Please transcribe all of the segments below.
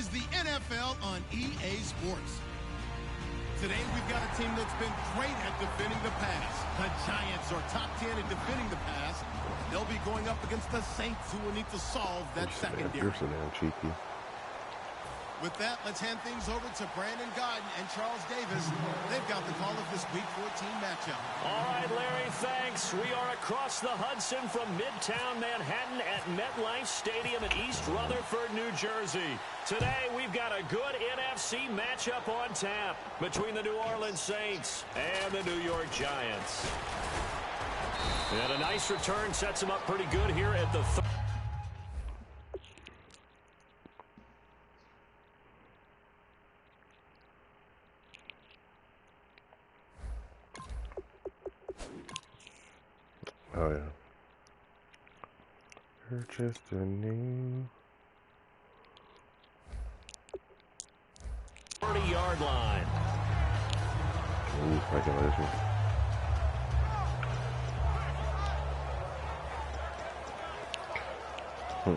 is the NFL on EA Sports. Today, we've got a team that's been great at defending the pass. The Giants are top 10 at defending the pass. They'll be going up against the Saints, who will need to solve that secondary. You're so damn cheeky. With that, let's hand things over to Brandon Gaudin and Charles Davis. They've got the call of this Week 14 matchup. All right, Larry, thanks. We are across the Hudson from Midtown Manhattan at MetLife Stadium in East Rutherford, New Jersey. Today, we've got a good NFC matchup on tap between the New Orleans Saints and the New York Giants. And a nice return sets them up pretty good here at the third. Oh, yeah. You're just a new 30-yard line. Ooh, regulation. Oh.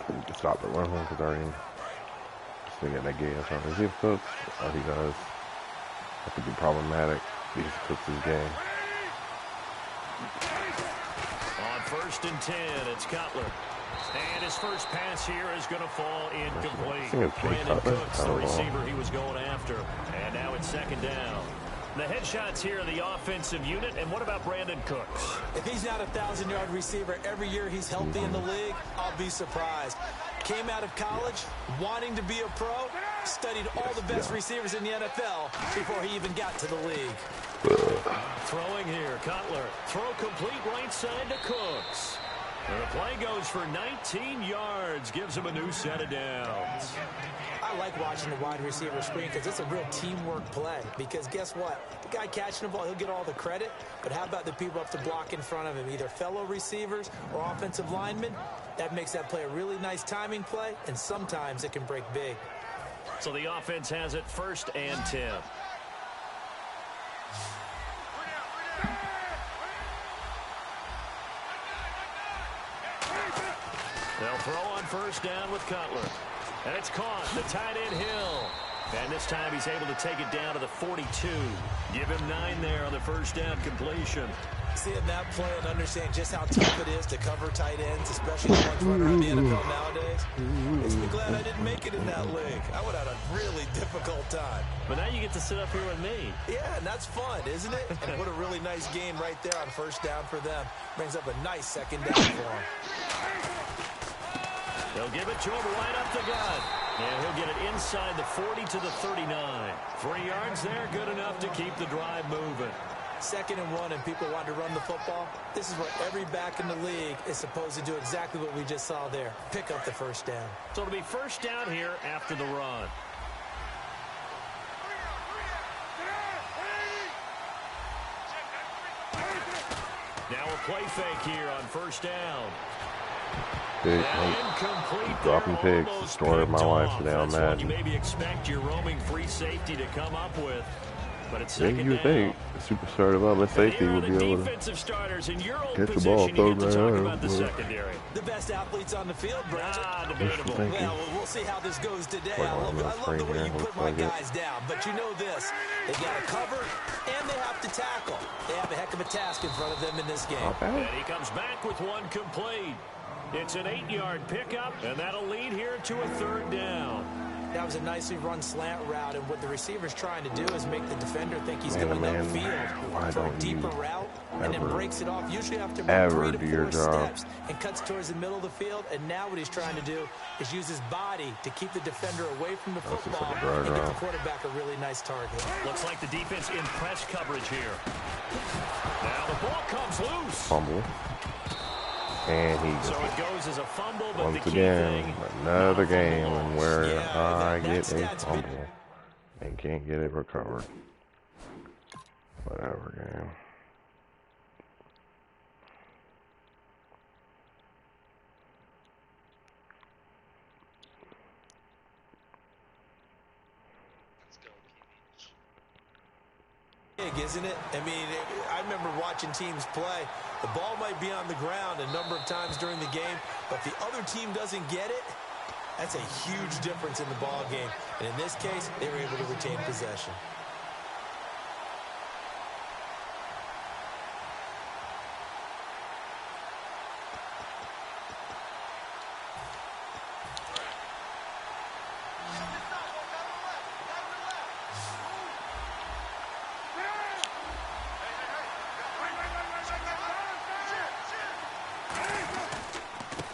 We can stop the run because I already still got that gas on. Is he Cooks? Oh, he does. That could be problematic. He just cooks his game. On 1st and 10, it's Cutler. And his first pass here is going to fall incomplete. Brandon Cooks, the receiver he was going after. And now it's 2nd down. The headshots here in the offensive unit. And what about Brandon Cooks? If he's not a 1,000-yard receiver every year he's healthy in the league, I'll be surprised. Came out of college wanting to be a pro, studied all the best receivers in the NFL before he even got to the league. Throwing here, Cutler. Throw complete right side to Cooks. And the play goes for 19 yards, gives him a new set of downs. I like watching the wide receiver screen because it's a real teamwork play. Because guess what? The guy catching the ball, he'll get all the credit. But how about the people up to block in front of him, either fellow receivers or offensive linemen? That makes that play a really nice timing play, and sometimes it can break big. So the offense has it 1st and 10. They'll throw on 1st down with Cutler. And it's caught. The tight end Hill. And this time he's able to take it down to the 42. Give him 9 there on the 1st down completion. Seeing that play and understand just how tough it is to cover tight ends, especially the ones running around the NFL nowadays, makes me glad I didn't make it in that league. I would have had a really difficult time. But now you get to sit up here with me. Yeah, and that's fun, isn't it? And what a really nice gain right there on 1st down for them. Brings up a nice 2nd down for them. They'll give it to him right up the gut. And he'll get it inside the 40 to the 39. 3 yards there, good enough to keep the drive moving. 2nd and 1 and people want to run the football. This is what every back in the league is supposed to do, exactly what we just saw there. Pick up the 1st down. So it'll be 1st down here after the run. Now a play fake here on 1st down. Big, dropping pigs, the story of my life today on Madden. You maybe expect your roaming free safety to come up with, but it's 2nd you would think the superstar development safety would be able to catch the ball, throw it right out. The best athletes on the field, Brandon. Debatable. Well, we'll see how this goes today. I love the way you put my guys down, but you know this: they got to cover and they have to tackle. They have a heck of a task in front of them in this game. And he comes back with 1 complete. It's an 8-yard pickup, and that'll lead here to a 3rd down. That was a nicely run slant route, and what the receiver's trying to do is make the defender think he's going upfield for a deeper route, and then breaks it off, usually after about 3 to 4 steps, and cuts towards the middle of the field. And now what he's trying to do is use his body to keep the defender away from the football and give the quarterback a really nice target. Looks like the defense in press coverage here. Now the ball comes loose. Fumble. And he so it goes as a fumble, but once again, another game where I get a fumble and can't get it recovered. Whatever game. isn't it? I mean, I remember watching teams play. The ball might be on the ground a number of times during the game, but if the other team doesn't get it, that's a huge difference in the ball game. And in this case, they were able to retain possession.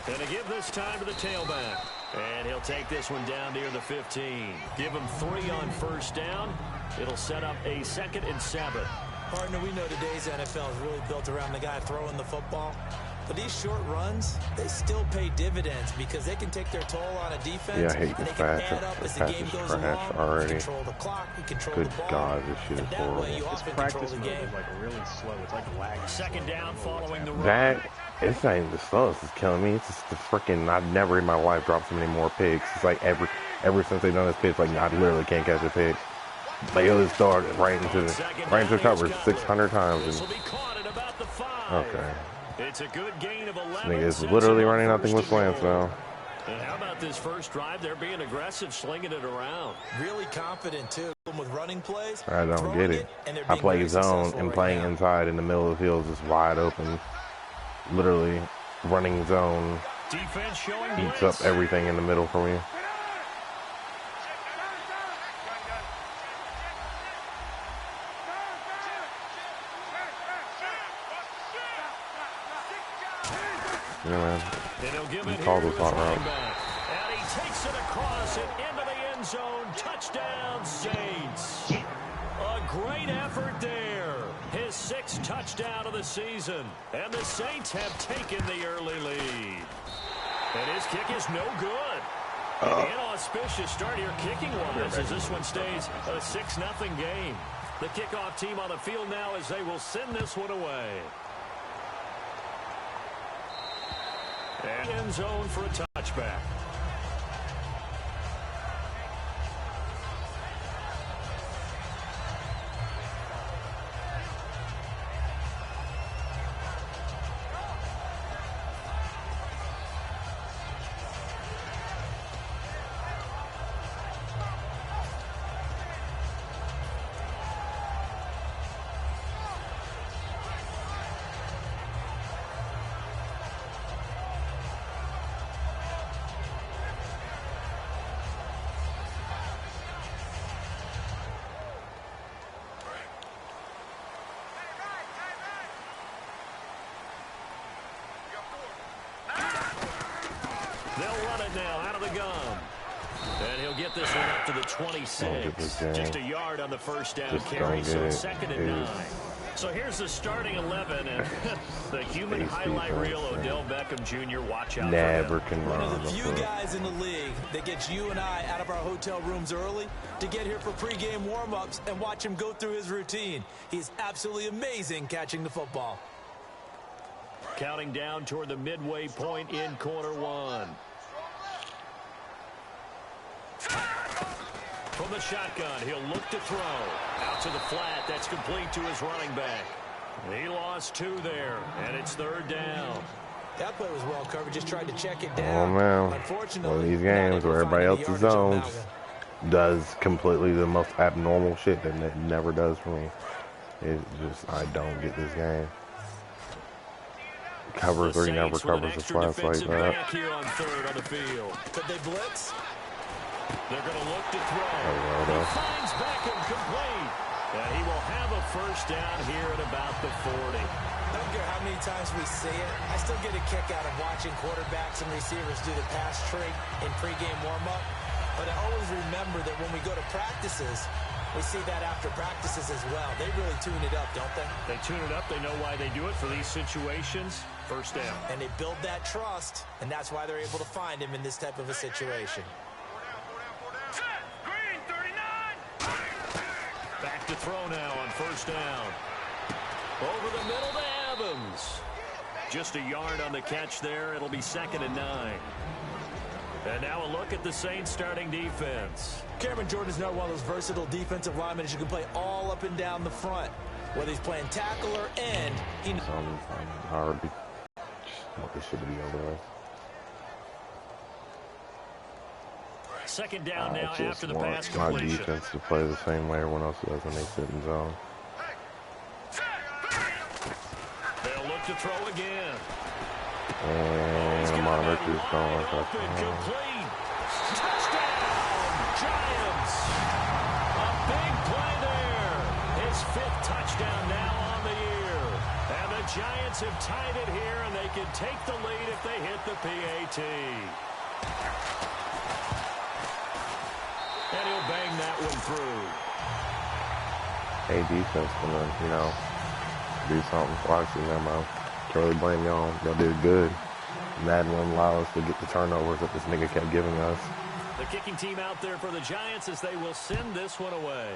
And to give this time to the tailback. And he'll take this one down near the 15. Give him 3 on first down. It'll set up a 2nd and 7. Partner, we know today's NFL is really built around the guy throwing the football. But these short runs, they still pay dividends because they can take their toll on a defense. Yeah, I hate this pass. This pass is trash already. Control the clock, you control Good the ball. God, this shit is horrible. This practice mode is like really slow. It's like lagging. 2nd down following the run. That, it's not even the slowest. It's killing me. It's just the freaking, I've never in my life dropped so many more picks. It's like ever since they've done this pick, it's like I literally can't catch a pick. Like it'll just throw it right into the coverage 600 times. And, okay. It's a good gain of 11. This nigga is literally running nothing with slants now. And how about this first drive? They're being aggressive, slinging it around. Really confident, too, with running plays. I don't get it. I play zone, and playing inside in the middle of the field is just wide open. Literally running zone Defense showing eats up everything in the middle for me. Yeah, man. He called this hot route. And he takes it across and into the end zone. Touchdown, Saints. A great effort there. His 6th touchdown of the season. And the Saints have taken the early lead. And his kick is no good. An inauspicious start here kicking-wise as this one stays a 6-0 game. The kickoff team on the field now as they will send this one away. And end zone for a touchback. They'll run it now out of the gun. And he'll get this one up to the 26. Just a yard on the first down carry, so 2nd and 9. So here's the starting 11, and the human highlight reel, Odell Beckham Jr., watch out Never for can him. run. One of the few guys in the league that gets you and I out of our hotel rooms early to get here for pregame warm-ups and watch him go through his routine. He's absolutely amazing catching the football. Counting down toward the midway point in quarter 1. From the shotgun, he'll look to throw. Out to the flat, that's complete to his running back. He lost 2 there, and it's 3rd down. That play was well covered, just tried to check it down. Oh, man. Unfortunately, one of these games where everybody else's zones does completely the most abnormal shit that it never does for me. It's just, I don't get this game. Cover 3 never covers the flats like that. Here on 3rd on the field. Could they blitz? They're going to look to throw. He finds Beckham complete. And he will have a first down here at about the 40. I don't care how many times we see it. I still get a kick out of watching quarterbacks and receivers do the pass trick in pregame warm-up. But I always remember that when we go to practices, we see that after practices as well. They really tune it up, don't they? They tune it up. They know why they do it for these situations. First down. And they build that trust, and that's why they're able to find him in this type of a situation. Back to throw now on first down. Over the middle to Evans. Just a yard on the catch there. It'll be 2nd and 9. And now a look at the Saints starting defense. Cameron Jordan is now one of those versatile defensive linemen who can play all up and down the front. Whether he's playing tackle or end, he knows. Hard. This should be over with. Second down now after the pass my completion. defense to play the same way everyone else does when they sit in zone. They'll look to throw again. And Marlon Richards going. Complete. Touchdown, Giants. A big play there. His 5th touchdown now on the year. And the Giants have tied it here, and they can take the lead if they hit the PAT. And he'll bang that one through. Hey, defense gonna, do something. Obviously, man, can't really blame y'all. Y'all did good. Madden wouldn't allow us to get the turnovers that this nigga kept giving us. The kicking team out there for the Giants as they will send this one away.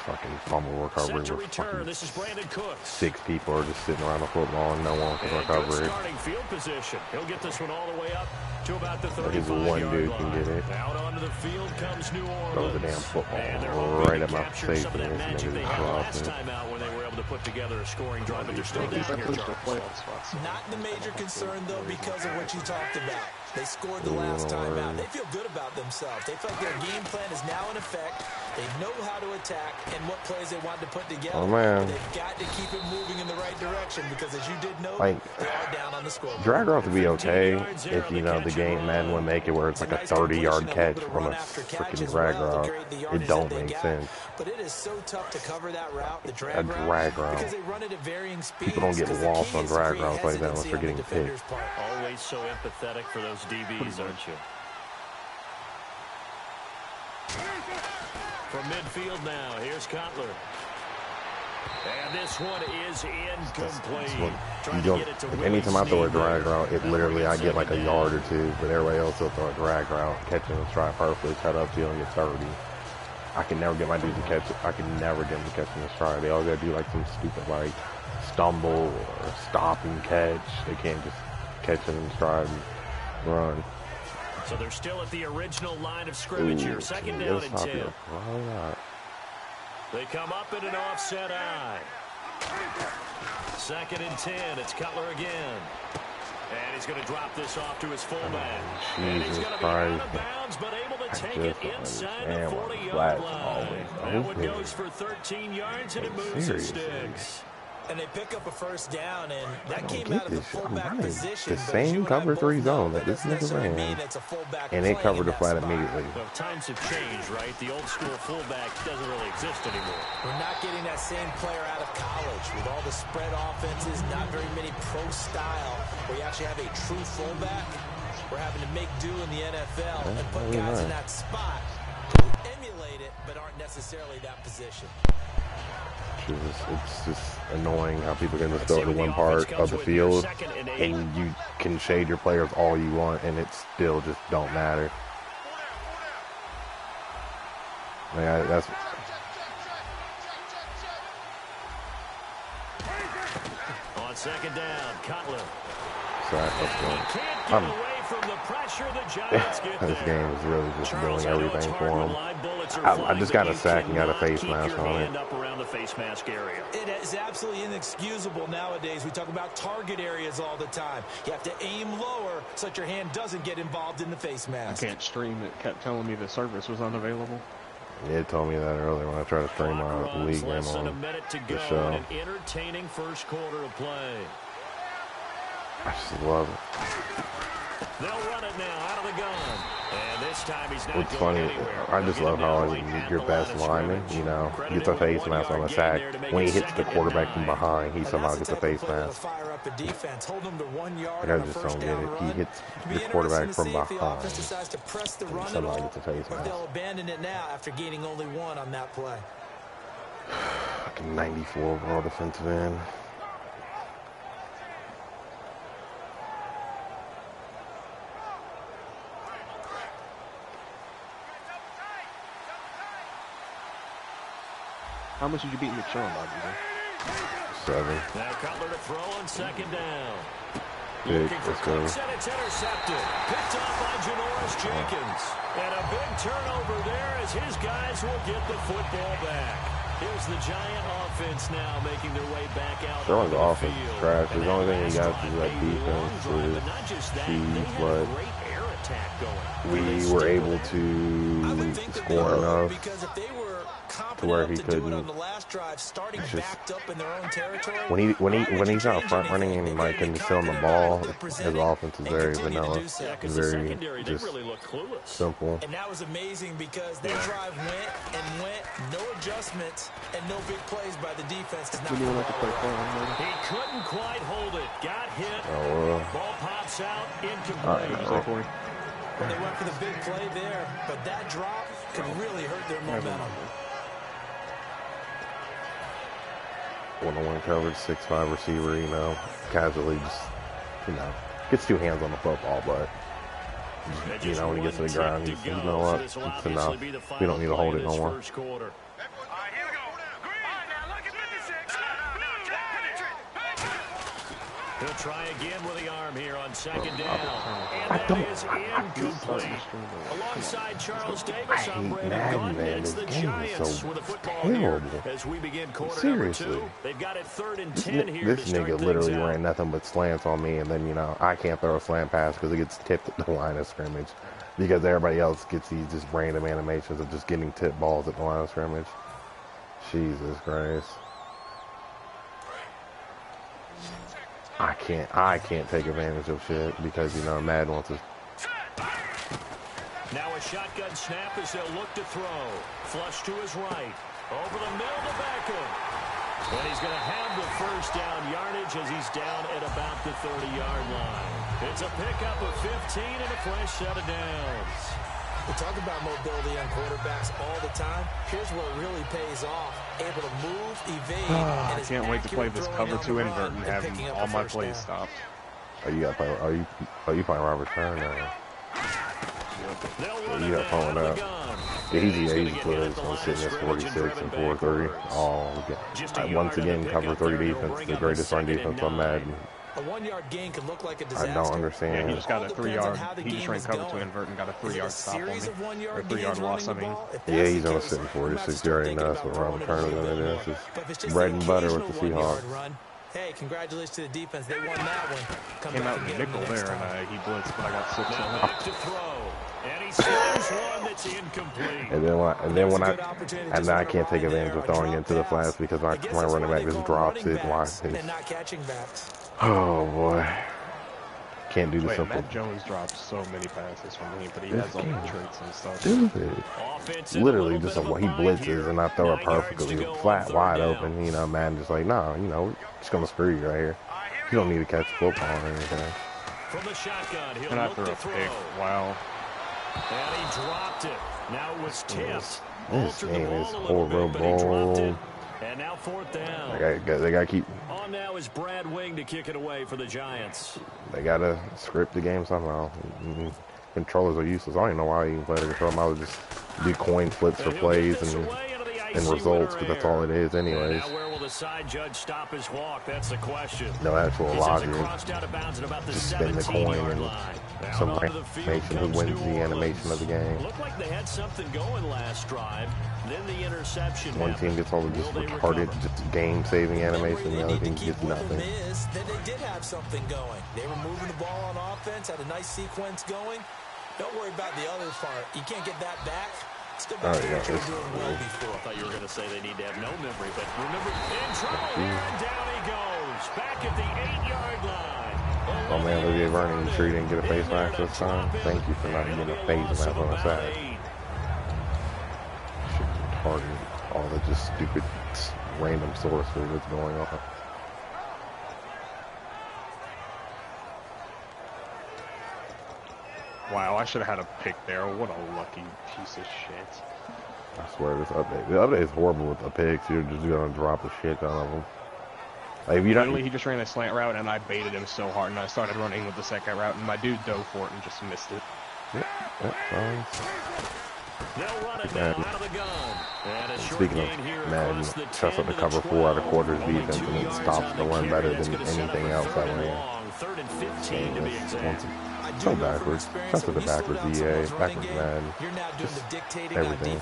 Fucking fumble recovery. Set to return. This is Brandon Cooks. 6 people are just sitting around the football and no one can recover good it. Starting field position. He'll get this one all the way up to about the 35-yard one dude line. can get it. Out onto the field comes New Orleans. Throw the damn football right at my face and this nigga just dropped it. Time out when they were able to put together a scoring drive, but they're still down here. Not the major concern, though, because of what you talked about. They scored the last time out. They feel good about themselves. They feel like their game plan is now in effect. They know how to attack and what plays they want to put together. Oh, man. They've got to keep it moving in the right direction because, as you did know, like, they are down on the scoreboard. Drag route to be okay if, the game Madden would make it where it's like a 30-yard catch from a freaking drag route. It don't make sense. But it is so tough to cover that route, the drag route. Because they run it at varying speeds. People don't get lost on drag routes like that unless they're getting picked. Always so empathetic for those DBs, aren't you? From midfield now, here's Cutler. And this one is incomplete. You don't, anytime I throw a drag route, it literally, I get like a yard or 2, but everybody else will throw a drag route, catching and stride perfectly, cut up field and get 30. I can never get my dude to catch it. I can never get them to catch in the stride. They all gotta do like some stupid like stumble or stop and catch. They can't just catch it in stride and run. So they're still at the original line of scrimmage here. Second down and 10. Probably not. They come up in an offset eye. Second and 10. It's Cutler again. And he's going to drop this off to his fullback. And he's going to be out of bounds, but able to take it inside the 40-yard line. That one goes for 13 yards, and it moves and sticks. And they pick up a first down, and that came out of the fullback position. The same cover 3 zone that this nigga ran, and it covered the flat immediately. Well, times have changed, right? The old school fullback doesn't really exist anymore. We're not getting that same player out of college with all the spread offenses, not very many pro style, where you actually have a true fullback. We're having to make do in the NFL and put guys in that spot to emulate it, but aren't necessarily that position. It's just annoying how people can just go to one part of the field and you can shade your players all you want and it still just don't matter. Like that's on second down, Cutler. Sorry, from the pressure the Giants get this game is really just doing everything for him. I just got a sack and got a face mask on it. It is absolutely inexcusable nowadays. We talk about target areas all the time. You have to aim lower so that your hand doesn't get involved in the face mask. I can't stream it. Kept telling me the service was unavailable. It told me that earlier when I tried to stream my league game on the show. An entertaining first quarter of play. I just love it. They'll run it now out of the gun. And this time he's not What's funny, I just love how your best lineman, gets a face mask on a sack. When he hits the quarterback from behind, he somehow gets a face mask. Like, I just don't get it. He hits the quarterback from behind, and somehow gets a face mask. They'll abandon it now after gaining only 1 on that play. Like a 94 overall defensive end. How much did you beat McShawn by, DJ? 7. Now Cutler to throw on second down. Big, let's go. And it's intercepted. Picked off by Janoris Jenkins. And a big turnover there as his guys will get the football back. Here's the Giant offense now making their way back out. Sherman's offense is trash. The only thing he got is like defense is speed, but we were able to score enough to where he couldn't. When he's out front running and like and he's on the ball, his offense is very vanilla, very just simple. And that was amazing because that drive went, no adjustments and no big plays by the defense. He couldn't quite hold it. Got hit. Ball pops out incomplete. They went for the big play there, but that drop could really hurt their momentum. One-on-one coverage, 6'5" receiver, you know, casually just, you know, gets two hands on the football, but, you know, when he gets to the ground, he's, you know what, it's enough. We don't need to hold it no more. He'll try again with the arm here on second down. And that is incomplete. Alongside Charles Davis, I'm Brandon Gaudin. It's the Giants with the football here as we begin quarter number 2. They've got it 3rd and 10 here. This nigga literally ran nothing but slants on me, and then, you know, I can't throw a slant pass because it gets tipped at the line of scrimmage because everybody else gets these just random animations of just getting tipped balls at the line of scrimmage. Jesus Christ. I can't take advantage of shit because, you know, Madden wants to. Now a shotgun snap as they'll look to throw. Flush to his right. Over the middle to Beckham. And he's going to have the first down yardage as he's down at about the 30-yard line. It's a pickup of 15 and a fresh set of downs. We talk about mobility on quarterbacks all the time. Here's where it really pays off. Able to move, evade, and I can't wait to play this cover 2 invert and have all my plays stopped. Oh, you got play? Are you playing Robert Stern now? You got phone up. Yeah, he's good. So sitting at 46 and 4-3. Oh, once again, cover 3 defense, the greatest run defense on Madden. A 1-yard gain could look like a disaster. I don't understand. Yeah, he just got a 3-yard. He just ran cover 2 invert and got a 3-yard stop on me. Or 3-yard loss, I mean. Yeah, he's on a sitting 46. You already know that's what Robert Turner is. It's just bread and butter with the Seahawks. Hey, congratulations to the defense. They won that one. Came out in nickel there, and he blitzed, but I got 6 on it. And he slams one that's incomplete. And then I can't take advantage of throwing into the flats because my running back just drops it. Why? Oh boy, can't do the simple. Matt Jones dropped so many passes from me, but he has all the traits and stuff. Stupid. Literally just he blitzes and I throw it perfectly flat, wide open. You know, man, just like no, you know, just gonna screw you right here. You don't need to catch the football or anything. From the shotgun, he'll and I look threw to a throw. pick. Wow. And he dropped it. Now it was tipped. This game is horrible. And now 4th down. They got to keep. On now is Brad Wing to kick it away for the Giants. They got to script the game somehow. Controllers are useless. I don't even know why you can play the controller. I would just do coin flips for plays and results, but that's all it is anyways. Now where will the side judge stop his walk? That's the question. No actual logic. Just spin the coin and some animation who wins the animation of the game. Looked like they had something going last drive. Then the interception. One team gets all the just retarded, just game-saving animation. The other team gets nothing. That they did have something going. They were moving the ball on offense, had a nice sequence going. Don't worry about the other part. You can't get that back. Still got to doing well before. I thought you were going to say they need to have no memory, but remember, in trouble here, and down he goes. Back at the 8-yard line. Oh man, Olivier Vernon, you sure you didn't get a face mask this time? Thank you for not getting a face mask on the side. Retarded. All the just stupid, random sorcery that's going on. Wow, I should have had a pick there. What a lucky piece of shit. I swear this update. The update is horrible with the picks. You're just gonna drop the shit out of them. Like, if you don't, he just ran a slant route and I baited him so hard and I started running with the second route and my dude dove for it and just missed it. They'll run it now out of the gun. And a short speaking of gain here Madden, across the trust up to cover 4 out of quarters defense and it stops the run better than anything else I ran. 3rd and 15 to be exact. I So backwards. That's what the backwards EA. Backwards Madden. Just everything.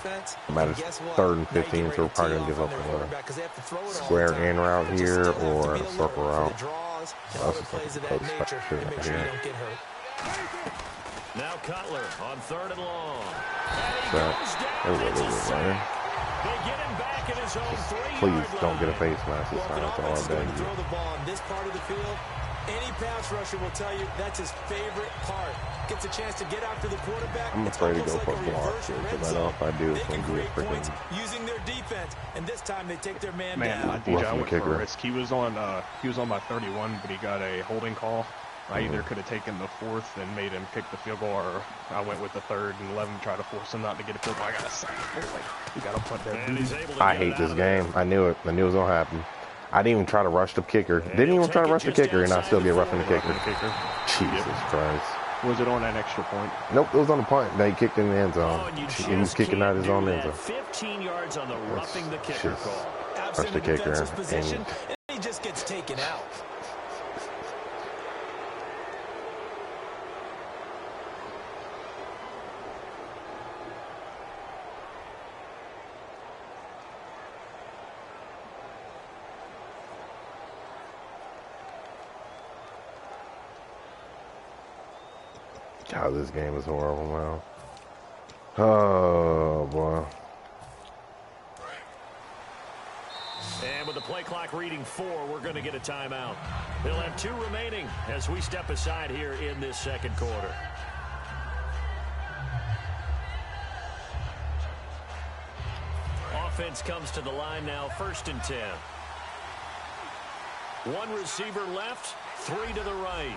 No matter 3rd and 15, so we're probably going to give up a square in route here or a circle route. That's just a close shit right here. Now Cutler on 3rd and long. There we go, man. They get him back in his own 3-yard Please don't get a face mask this time. That's all I beg you. Throw the ball in this part of the field. Any pass rusher will tell you that's his favorite part. Gets a chance to get after the quarterback. I'm afraid to go for a block, because I know if I do, it's going to be a freaking... using their defense, and this time they take their man down. DJ, I went for a risk. He was on my 31, but he got a holding call. I either could have taken the 4th and made him kick the field goal, or I went with the 3rd and 11 to try to force him not to get a field goal. I got a sack. You got to put that. I hate this game. I knew it. I knew it was going to happen. I didn't even try to rush the kicker. Didn't even try to rush the kicker, and I still get roughing the kicker. Jesus Christ. Was it on an extra point? Nope, it was on the punt. They kicked in the end zone. He was kicking out his own end zone. 15 yards on the roughing the kicker call. Rush the kicker, and he just gets taken out. God, this game is horrible now. Oh, boy. And with the play clock reading 4, we're going to get a timeout. They'll have 2 remaining as we step aside here in this 2nd quarter. Offense comes to the line now, 1st and 10. 1 receiver left, 3 to the right.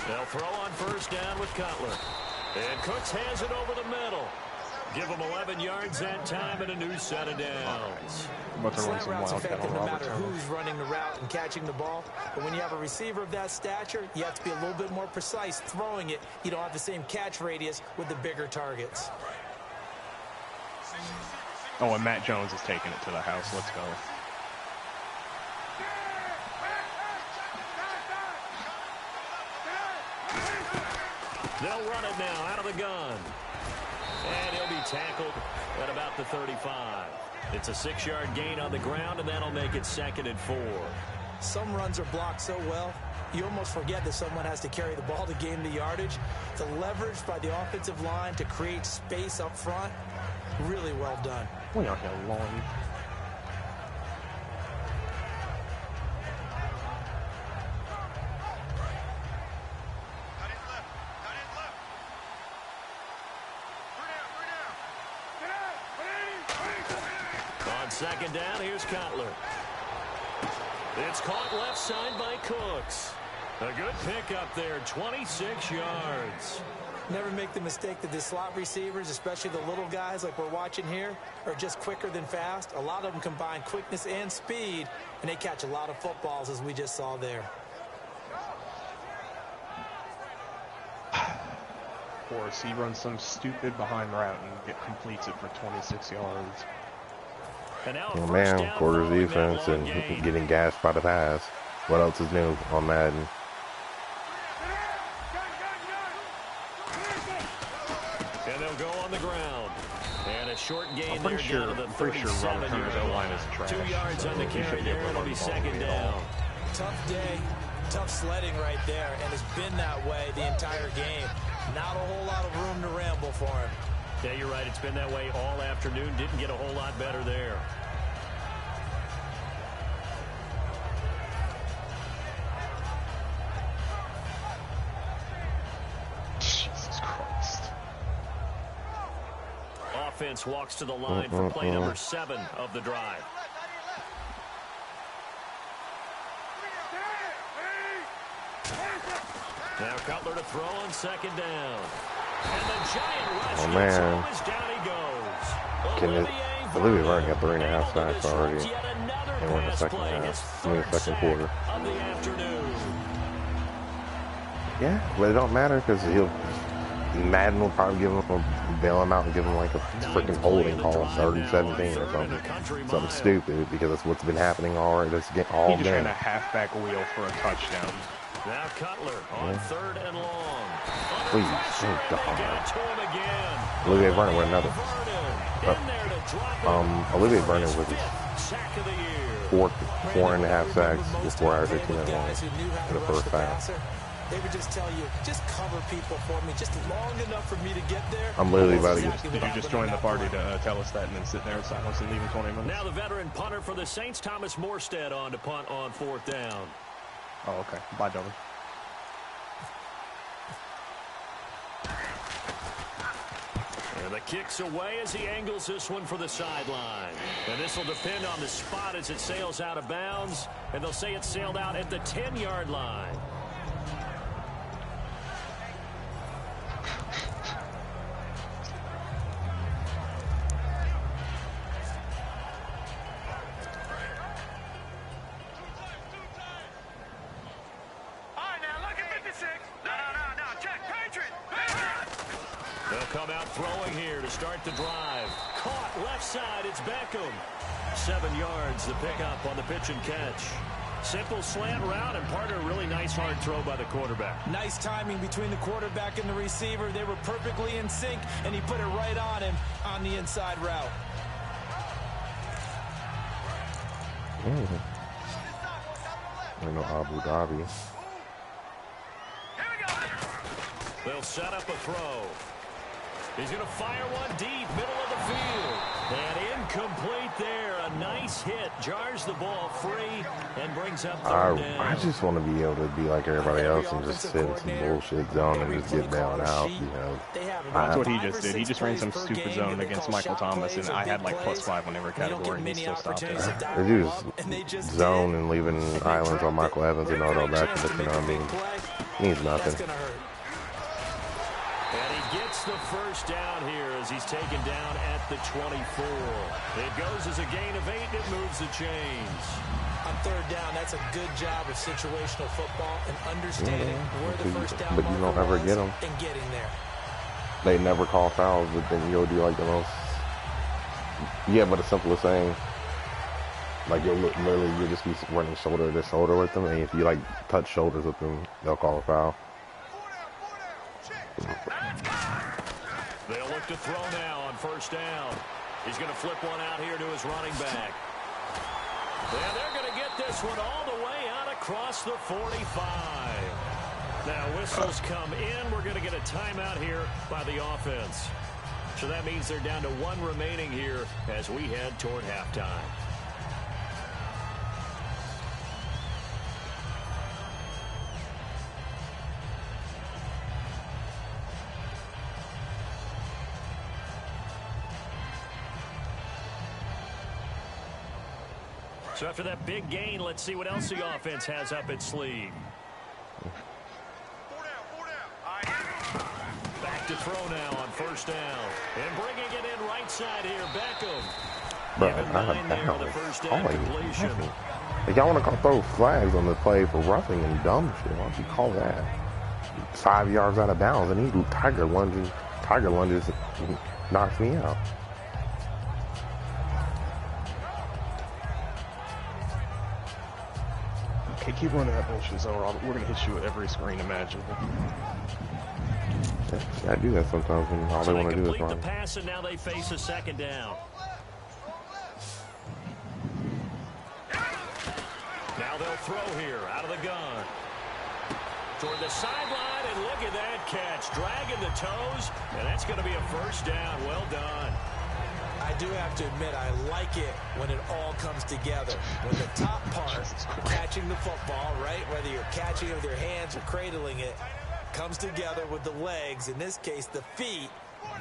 They'll throw on 1st down with Cutler. And Cooks has it over the middle. Give them 11 yards that time and a new set of downs. Slant route's effective no matter who's running the route and catching the ball. But when you have a receiver of that stature, you have to be a little bit more precise throwing it. You don't have the same catch radius with the bigger targets. Oh, and Matt Jones is taking it to the house. Let's go. They'll run it now out of the gun. And he'll be tackled at about the 35. It's a 6-yard gain on the ground, and that'll make it 2nd and 4. Some runs are blocked so well, you almost forget that someone has to carry the ball to gain the yardage. The leverage by the offensive line to create space up front, really well done. We are here long. On 2nd down, here's Cutler. It's caught left side by Cooks. A good pickup there, 26 yards. Never make the mistake that the slot receivers, especially the little guys like we're watching here, are just quicker than fast. A lot of them combine quickness and speed, and they catch a lot of footballs, as we just saw there. Or he runs some stupid behind route and completes it for 26 yards. Oh man, quarters defense and getting gassed by the pass. What else is new on Madden? And they'll go on the ground. And a short gain there down to the 37-yard line. 2 yards on the carry there. It'll be 2nd down. Tough day, tough sledding right there, and it's been that way the entire game. Not a whole lot of room to ramble for him. Yeah, you're right. It's been that way all afternoon. Didn't get a whole lot better there. Jesus Christ. Offense walks to the line for play number 7 of the drive. Now Cutler to throw on 2nd down. And the giant rush. Oh man. Down he goes. Olivier already got 3.5 sacks already. And we're in the second half. I mean, the 2nd quarter. Yeah, but it don't matter because Madden will probably give him a bail him out and give him like a freaking holding call, 30-17 or something. Something stupid, because that's what's been happening already. That's getting all He just ran a halfback wheel for a touchdown. Now Cutler on 3rd and long. Please, thank God. Olivier Vernon with another. Olivier Vernon with his 4.5 sacks before I 15 and long in the first half. They would just tell you, just cover people for me, just long enough for me to get there. I'm literally about to get... Did you just join the party to tell us that and then sit there in silence and leave in 20 minutes? Now the veteran punter for the Saints, Thomas Morstead, on to punt on 4th down. Oh, okay. Bye, Dover. And the kick's away as he angles this one for the sideline. And this will depend on the spot as it sails out of bounds. And they'll say it sailed out at the 10-yard line. Throwing here to start the drive. Caught left side. It's Beckham. 7 yards the pickup on the pitch and catch. Simple slant route, and part of a really nice hard throw by the quarterback. Nice timing between the quarterback and the receiver. They were perfectly in sync, and he put it right on him on the inside route. I know Abu Dhabi. They'll set up a throw. He's going to fire one deep, middle of the field. And incomplete there. A nice hit. Jars the ball free and brings up third down. I just want to be able to be like everybody else and just sit in some bullshit zone and just get bailed out, you know. That's what he just did. He just ran some stupid zone against Michael Thomas, and I had like +5 whenever category, and he still stopped it. They just zone and leaving islands on Michael Evans and Odell Beckham, but you know what I mean? Means nothing. And he gets the first down here as he's taken down at the 24. It goes as a gain of 8. It moves the chains. On third down, that's a good job of situational football and understanding where the first down but you don't ever get them. And getting there. They never call fouls, but then you'll do like the most... Yeah, but the simplest thing, like literally you'll just be running shoulder to shoulder with them, and if you like touch shoulders with them, they'll call a foul. They'll look to throw now on first down. He's going to flip one out here to his running back. And they're going to get this one all the way out across the 45. Now whistles come in. We're going to get a timeout here by the offense. So that means they're down to 1 remaining here as we head toward halftime. So after that big gain, let's see what else the offense has up its sleeve. Back to throw now on first down. And bringing it in right side here, Beckham. Bro, if y'all want to throw flags on the play for roughing and dumb shit, why don't you call that? 5 yards out of bounds, and he do tiger lunges knocks me out. Okay, keep running that bullshit, so we're going to hit you with every screen imaginable. Yeah, I do that sometimes when all they want to do is run. The pass, and now they face a second down. Now they'll throw here out of the gun. Toward the sideline, and look at that catch. Dragging the toes, and that's going to be a first down. Well done. I do have to admit, I like it when it all comes together. When the top part, catching the football, right, whether you're catching it with your hands or cradling it, comes together with the legs, in this case the feet,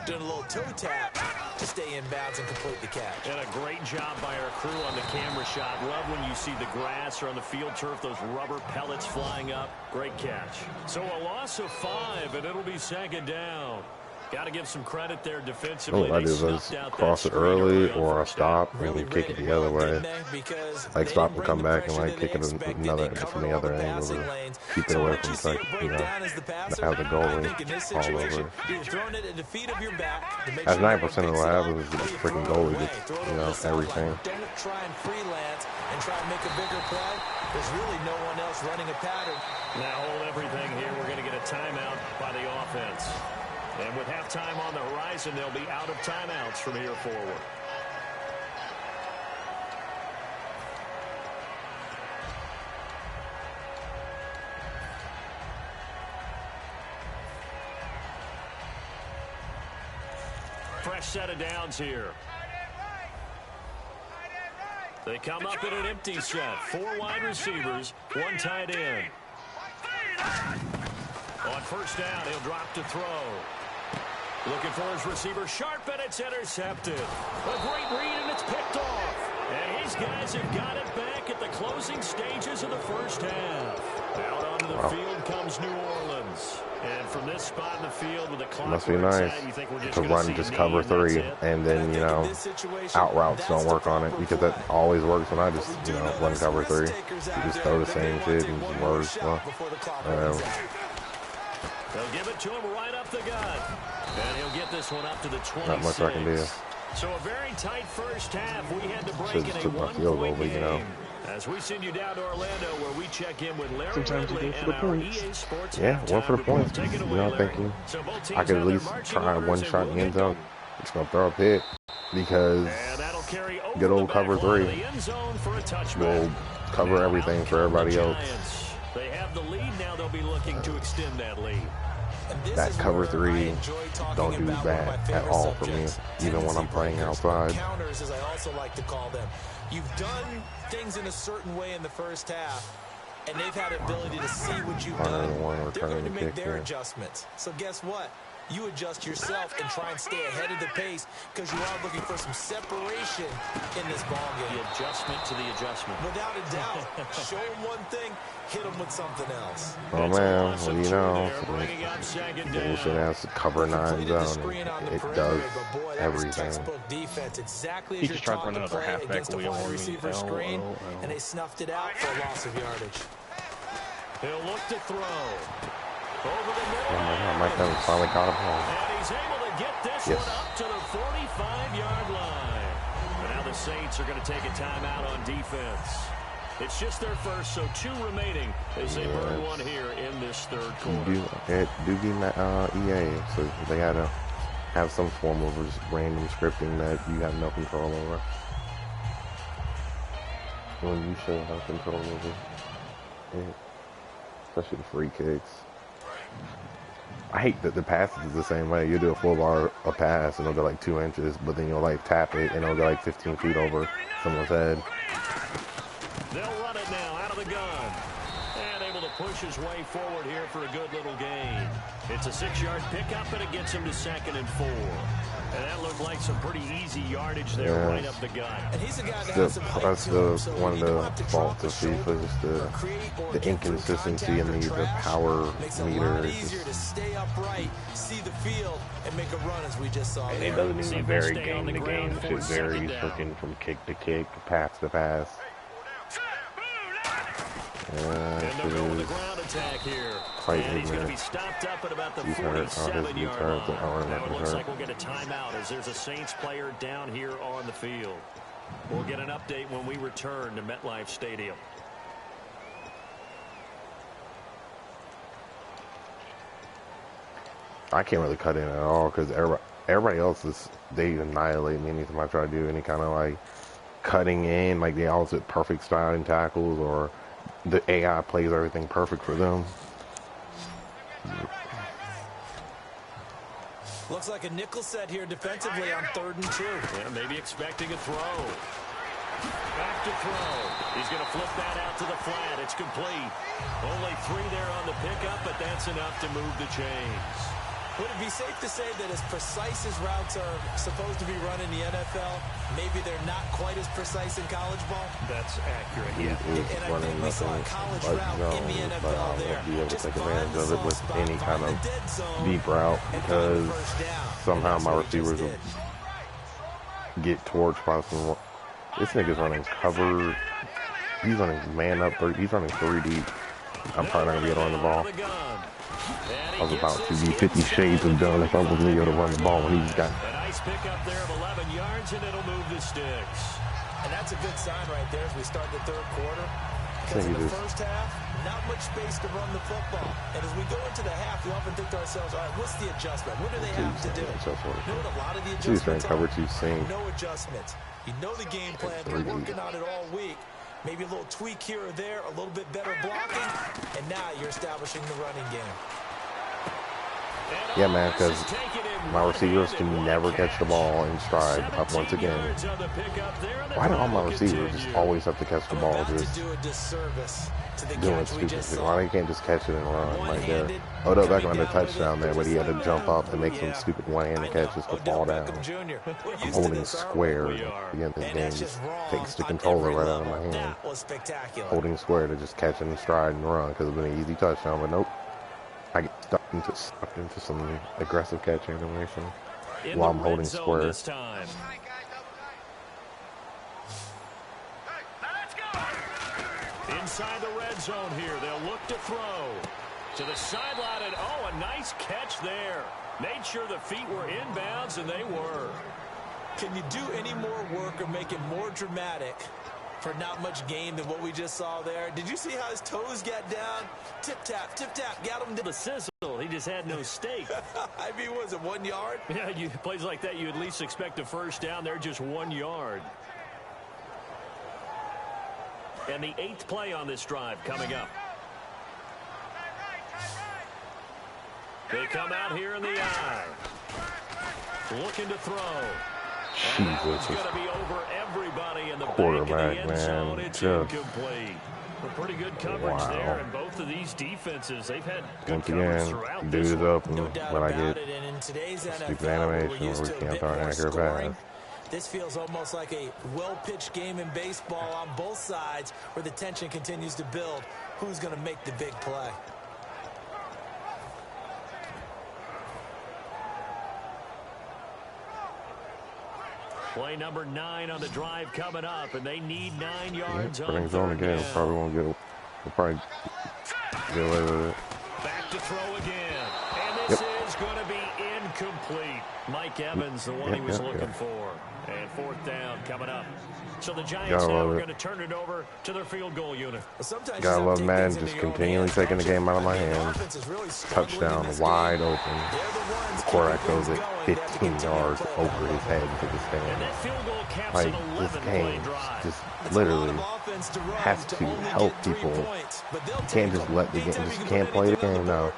doing a little toe tap to stay in bounds and complete the catch. And a great job by our crew on the camera shot. Love when you see the grass or on the field turf, those rubber pellets flying up. Great catch. So a loss of 5, and it'll be second down. Got to give some credit there defensively. All I do is cross it early or I stop and kick it the other way. Like stop and come back and like kick it another from the other angle to keep it away from like, you know, have the goalie all over. That's 9% of what happens is the freaking goalie gets, you know, everything. Don't try and freelance and try and make a bigger play. There's really no one else running a pattern. Now hold everything here. We're going to get a timeout by the offense. And with halftime on the horizon, they'll be out of timeouts from here forward. Fresh set of downs here. They come up in an empty set. 4 wide receivers, 1 tight end. On first down, he'll drop to throw. Looking for his receiver, sharp, and it's intercepted. A great read, and it's picked off. And these guys have got it back at the closing stages of the first half. Out onto the field comes New Orleans. And from this spot in the field with the clock, must be nice to run just cover 3, and then, you know, out routes don't work on it, because that always works when I just, you know, run cover 3. You just throw the same shit and it works. Well, they'll give it to him right up the gut. And he'll get this one up to the 26. Not much I can do. So a very tight first half. We had to break in a 1-point game. You know. As we send you down to Orlando, where we check in with Larry Ridley and our EA Sports. Yeah, one for the points. You know, thinking I could at least try one shot in the end zone. It's going to throw a pick because good old cover 3 will cover everything for everybody else. They have the lead now. They'll be looking to extend that lead. That cover 3 don't do bad at all for me, even when I'm playing outside. Counters, as I also like to call them. You've done things in a certain way in the first half, and they've had the ability to see what you've done. They're going to make their adjustments. So guess what? You adjust yourself and try and stay ahead of the pace, because you are looking for some separation in this ball game. The adjustment to the adjustment. Without a doubt. Show them one thing, hit them with something else. Oh, man. Well, you know, bullshit has cover 9 zone. It does everything. He just tried to run another halfback wheel on me. And they snuffed it out for a loss of yardage. He'll look to throw. Over the middle. Oh my God, Mike Evans finally caught a ball. And he's able to get this one up to the 45-yard line. But now the Saints are going to take a timeout on defense. It's just their first, so 2 remaining as they burn one here in this third quarter. It do be EA, so they had to have some form of just random scripting that you have no control over. Well, you should have control over it, especially the free kicks. I hate that the passes is the same way. You do a full bar a pass and it'll go like 2 inches, but then you'll like tap it and it'll go like 15 feet over someone's head. They'll run it now out of the gun. And able to push his way forward here for a good little gain. It's a 6-yard pickup, and it gets him to 2nd and 4. And that looked like some pretty easy yardage there right up the gut. And he's a guy that has some height to him, so one of the faults of FIFA, just the inconsistency in the power meter. It's easier to stay upright, see the field, and make a run as we just saw. And it doesn't even vary game to game. It varies freaking from kick to kick, pass to pass. And they'll go with the ground attack here. And he's going to be stopped up at about the 47-yard line. Now it looks like we'll get a timeout as there's a Saints player down here on the field. We'll get an update when we return to MetLife Stadium. I can't really cut in at all because everybody else they annihilate me anytime I try to do any kind of like cutting in. Like they all hit perfect sliding tackles, or the AI plays everything perfect for them. Looks like a nickel set here defensively on 3rd and 2. Yeah, maybe expecting a throw. Back to throw. He's going to flip that out to the flat. It's complete. Only 3 there on the pickup, but that's enough to move the chains. Would it be safe to say that as precise as routes are supposed to be run in the NFL, maybe they're not quite as precise in college ball? That's accurate, yeah. And I think we saw a college route in the NFL there. Be able to take advantage of it with any kind of deep route because somehow my receivers will get torched by some. This nigga's running cover. He's running man up. He's running 3 deep. I'm probably not gonna be able to run the ball. I was about to be 50 shades of done if I wasn't able to run the ball when he just got. A nice pickup there of 11 yards, and it'll move the sticks. And that's a good sign right there as we start the third quarter. Because in the first half, not much space to run the football. And as we go into the half, we often think to ourselves, all right, what's the adjustment? What do they have to do? You know what a lot of the adjustments are? No adjustments. You know the game plan. You're working on it all week. Maybe a little tweak here or there, a little bit better blocking, and now you're establishing the running game. Yeah, man, because my receivers can never catch the ball in stride up once again. Why do all my receivers just always have to catch the ball just doing stupid shit? Why they can't just catch it and run like that? Odell Beckham had a touchdown there, but he had to jump up and make some stupid one-handed catches to fall down. I'm holding square against this game, just takes the controller right out of my hand. Holding square to just catch it in stride and run because it's been an easy touchdown, but nope. I get stuck into some aggressive catch animation while I'm holding square. Inside the red zone here, they'll look to throw to the sideline, and oh, a nice catch there. Made sure the feet were inbounds, and they were. Can you do any more work or make it more dramatic for not much gain than what we just saw there? Did you see how his toes got down? Tip-tap, got him to the sizzle. He just had no stake. I mean, was it 1 yard? Yeah, plays like that, you at least expect a first down. They're just 1 yard. And the 8th play on this drive coming up. They come out here in the eye. Looking to throw. Jesus. Going to be over everybody in the quarterback, back of the end zone. It's incomplete. Pretty good coverage there, and both of these defenses, they've had good coverage throughout this one. Dude up, and when I get stupid animation where we can't throw an accurate pass. This feels almost like a well-pitched game in baseball on both sides where the tension continues to build. Who's going to make the big play? Play number 9 on the drive coming up, and they need 9 yards on zone again. Probably won't get. We'll probably get away with it. Back to throw again, and this is going to be incomplete. Mike Evans, the one he was looking for, and 4th down coming up. So the Giants now are going to turn it over to their field goal unit. Gotta love Madden just continually taking the game out of my hands. Touchdown, wide open. The quarterback goes at 15 yards over his head to the stand. Like, this game just literally has to help people. You can't just let the game, just can't play the game now.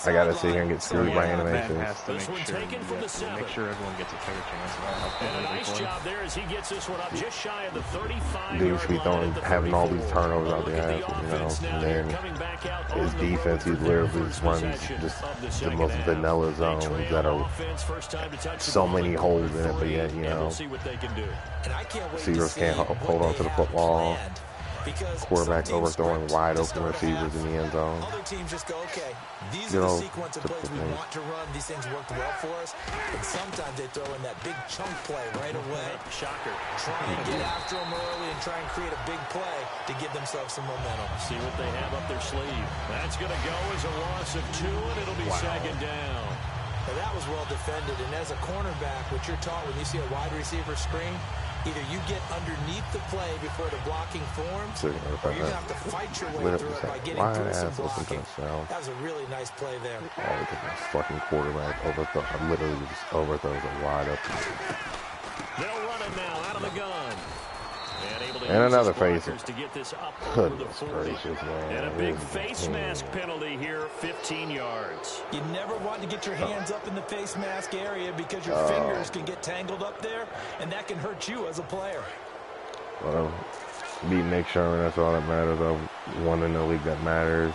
I gotta sit here and get screwed by animations. Make sure everyone gets a fair chance. And a nice job there as he gets this one up just shy of the 35-yard Dude should be having all these turnovers out there, you know. And then his defense, he literally just runs just the most vanilla zones that are so many holes in it, but yet, you know, receivers can't hold on to the football. Quarterback overthrowing wide open receivers in the end zone. Other teams just go, okay, these are the sequence of plays we want to run. These things worked well for us. And sometimes they throw in that big chunk play right away. Shocker. Try and get after them early and try and create a big play to give themselves some momentum. See what they have up their sleeve. That's going to go as a loss of 2, and it'll be 2nd down. Now that was well defended. And as a cornerback, what you're taught when you see a wide receiver screen, either you get underneath the play before the blocking forms, or you're going to have to fight your way through it by getting through some blocking. That was a really nice play there. Oh, look at this fucking quarterback literally just overthrows it wide up. They'll run it now out of the gun. And another face. To get this up Goodness gracious, man. And a big face mask penalty here, 15 yards. You never want to get your hands up in the face mask area because your fingers can get tangled up there, and that can hurt you as a player. Well, beat Nick Sherman, that's all that matters. I won in the league that matters.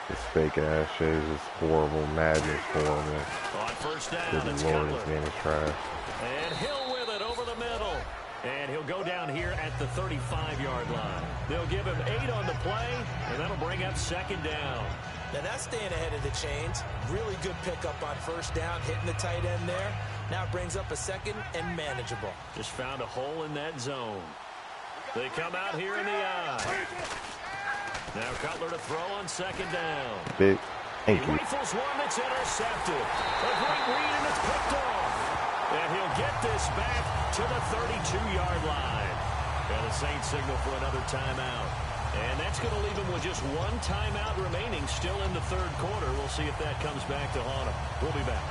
This fake ass shit is just horrible. Madness horrible. On first down, good Lord, this game is trash. And Hill with it over the middle. And he'll go down here at the 35-yard line. They'll give him 8 on the play, and that'll bring up second down. Now that's staying ahead of the chains. Really good pickup on first down, hitting the tight end there. Now it brings up a second and manageable. Just found a hole in that zone. They come out here in the eye. Now Cutler to throw on second down. Big. Thank you. He rifles one that's intercepted. A great read, and it's picked off. And he'll get this back to the 32-yard line. And the Saints signal for another timeout. And that's going to leave him with just one timeout remaining still in the third quarter. We'll see if that comes back to haunt him. We'll be back.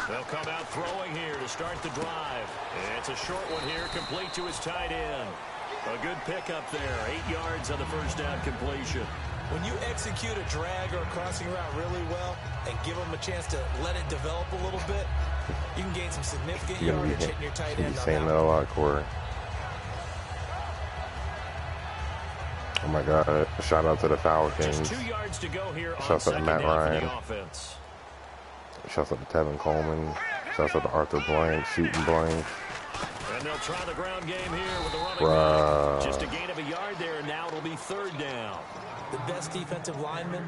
They'll come out throwing here to start the drive. It's a short one here, complete to his tight end. A good pickup there, 8 yards on the first down completion. When you execute a drag or a crossing route really well and give them a chance to let it develop a little bit, you can gain some significant yardage hitting your tight end. You're saying that a lot, Corey. Oh my God! Shout out to the Falcons. Just 2 yards to go here. Shout out to Matt Ryan. Shouts out to Tevin Coleman. Shouts out to Arthur Blank, shooting blank. And they'll try the ground game here with the running back. Just a gain of a yard there, and now it'll be third down. The best defensive linemen,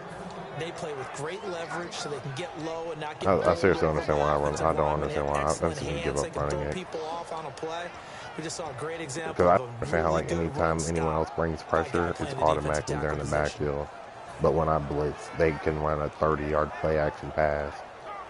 they play with great leverage so they can get low and not get I seriously don't understand why I run. I don't understand why I give up running it. People off on a play. We just saw a great example. Because I understand how like anytime anyone else brings pressure, it's automatically they're in the backfield. But when I blitz, they can run a 30-yard play action pass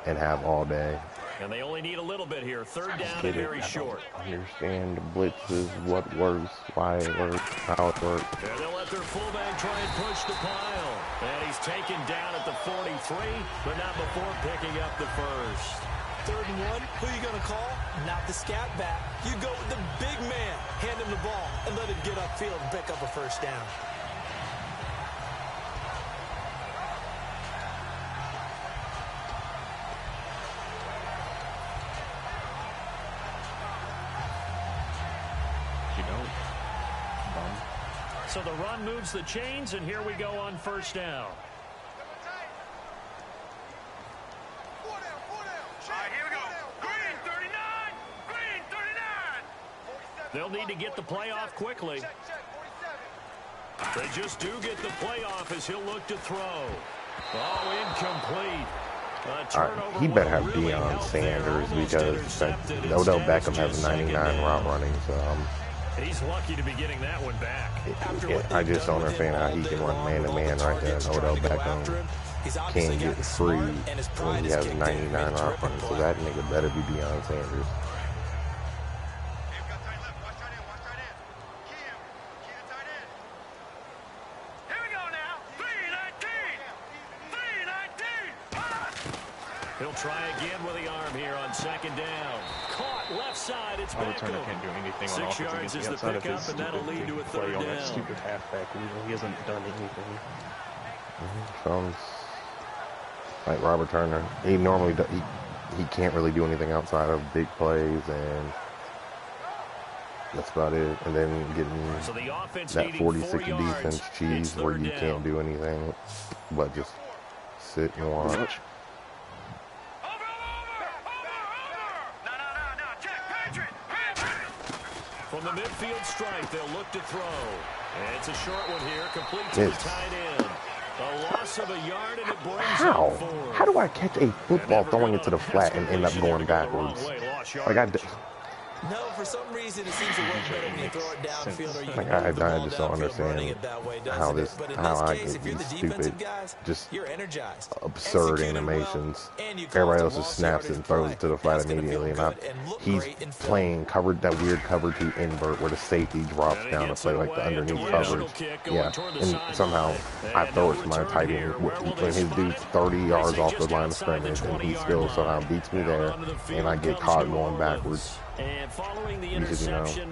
and have all day. And they only need a little bit here. Third down and very short. Understand the blitzes, what works, why it works, how it works. And they'll let their fullback try and push the pile. And he's taken down at the 43, but not before picking up the first. 3rd and 1, who are you going to call? Not the scat back. You go with the big man. Hand him the ball and let him get upfield and pick up a first down. So the run moves the chains, and here we go on first down. They'll need to get the play off quickly. They just do get the play off as he'll look to throw. Oh, incomplete. He better have Deion Sanders because Odell Beckham has 99 route running, so he's lucky to be getting that one back. I just don't understand how he can run man-to-man right there, and Odell Beckham can't get free when he has 99 route running, so that nigga better be Deion Sanders. He'll try again with the arm here on second down. Caught left side. It's Beckham. Turner can't do anything on 6 yards is the pickup, and that'll lead to a third down. That stupid halfback. He hasn't done anything. Sounds like Robert Turner. He normally he can't really do anything outside of big plays, and that's about it. And then getting that 40-60 defense cheese where you can't do anything but just sit and watch. From the midfield strike, they'll look to throw. And it's a short one here, complete to the tight end. A loss of a yard, and it brings How? How do I catch a football throwing it to the flat and end up going backwards? Like No, for some reason it seems to work better when you throw it downfield or you like I just don't understand how I get these stupid, just absurd animations. Everybody else just snaps it and throws it to the flat immediately, and he's playing that weird cover 2 invert where the safety drops down to play like the underneath coverage. Yeah, and somehow I throw it to my tight end when his dude's 30 yards off the line of scrimmage, and he still somehow beats me there, and I get caught going backwards. Because,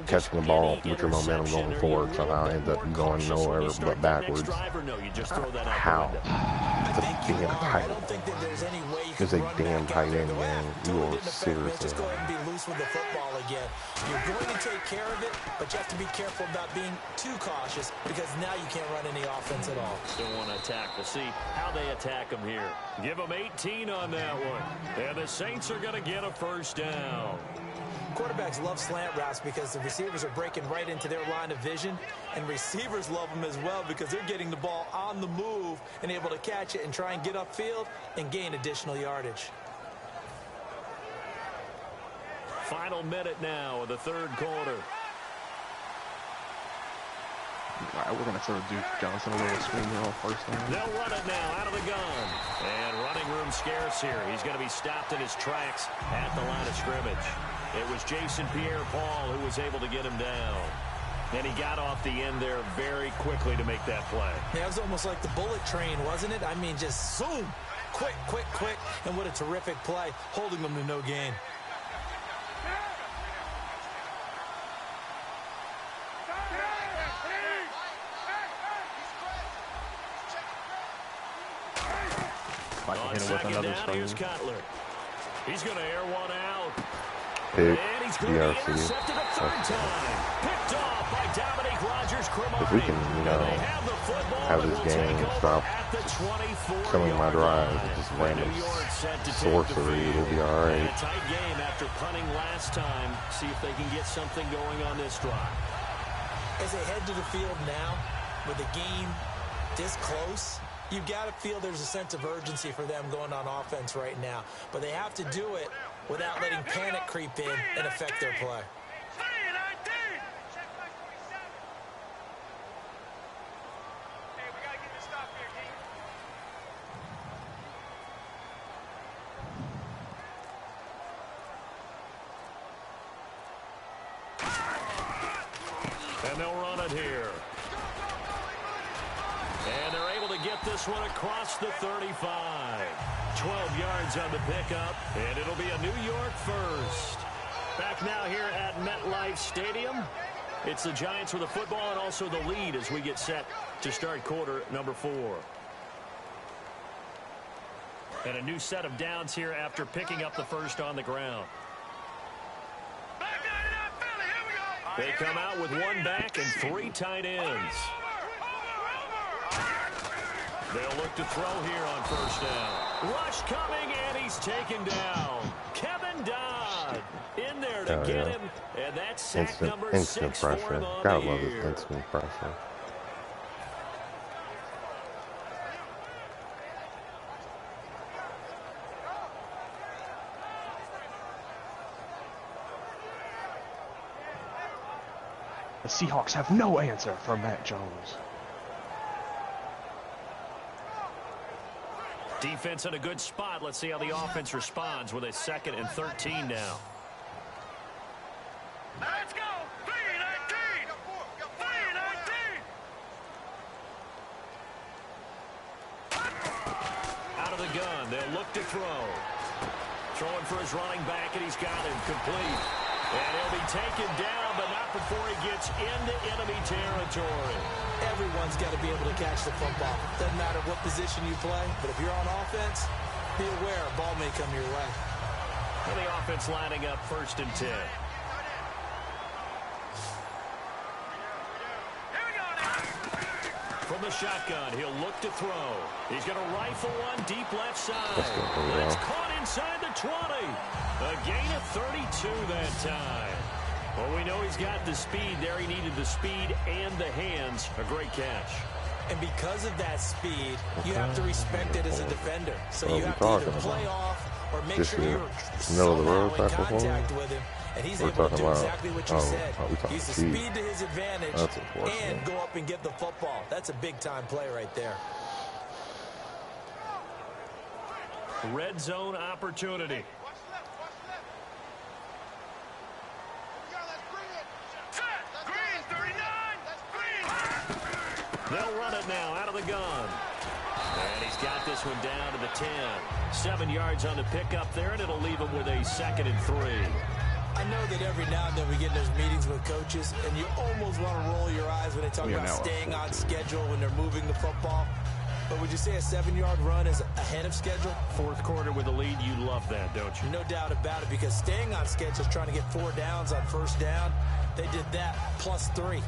catching the ball with your momentum going forward somehow ends up going nowhere but backwards. How? I don't think that there's any way It's a damn tight end game. You are serious. Just go ahead and be loose with the football again. You're going to take care of it, but you have to be careful about being too cautious because now you can't run any offense at all. Still want to attack. We'll see how they attack them here. Give them 18 on that one. And the Saints are going to get a first down. Quarterbacks love slant routes because the receivers are breaking right into their line of vision, and receivers love them as well because they're getting the ball on the move and able to catch it and try and get upfield and gain additional yardage. Final minute now of the third quarter. All right, we're going to throw Duke Johnson a little screen here on first down. They'll run it now out of the gun. And running room scarce here. He's going to be stopped in his tracks at the line of scrimmage. It was Jason Pierre-Paul who was able to get him down. And he got off the end there very quickly to make that play. Yeah, it was almost like the bullet train, wasn't it? I mean, just zoom. Quick, quick, quick. And what a terrific play, holding them to no gain. On second down, here's Cutler. He's going to air one out. Pick, and he's going to be intercepted a third time. Picked off by Dominique Rodgers-Cromartie. If we can, have this game stop killing my drive with just random sorcery, it'll be all right. A tight game after punting last time. See if they can get something going on this drive. As they head to the field now, with the game this close, you've got to feel there's a sense of urgency for them going on offense right now. But they have to do it without letting panic creep in and affect their play. And they'll run it here. And they're able to get this one across the 35. 12 yards on the pickup, and it'll be a New York first. Back now here at MetLife Stadium. It's the Giants with the football and also the lead as we get set to start quarter number 4. And a new set of downs here after picking up the first on the ground. They come out with one back and 3 tight ends. They'll look to throw here on first down. Rush coming, and he's taken down. Kevin Dodd in there to get him, and that's sack number 6 for him on God the love year. this instant pressure. The Seahawks have no answer for Matt Jones. Defense in a good spot. Let's see how the offense responds with a 2nd and 13 now. Let's go! 3-19! 3-19! Out of the gun, they'll look to throw. Throwing for his running back, and he's got him complete. And he'll be taken down, but not before he gets into enemy territory. Everyone's got to be able to catch the football. Doesn't matter what position you play, but if you're on offense, be aware a ball may come your way. And the offense lining up 1st and 10. From the shotgun, he'll look to throw. He's going to rifle one deep left side. It's caught inside the 20. A gain of 32 that time. Well, we know he's got the speed there. He needed the speed and the hands. A great catch. And because of that speed, you have to respect it as a defender. So you have to either play off or make sure you're somehow in contact with him. And he's able to do exactly what you said. Use the speed to his advantage and go up and get the football. That's a big-time play right there. Red zone opportunity. They'll run it now out of the gun. And he's got this one down to the 10. 7 yards on the pickup there, and it'll leave him with a 2nd and 3. I know that every now and then we get in those meetings with coaches, and you almost want to roll your eyes when they talk about staying on schedule when they're moving the football. But would you say a 7-yard run is ahead of schedule? Fourth quarter with a lead, you love that, don't you? No doubt about it, because staying on schedule is trying to get 4 downs on first down. They did that plus 3.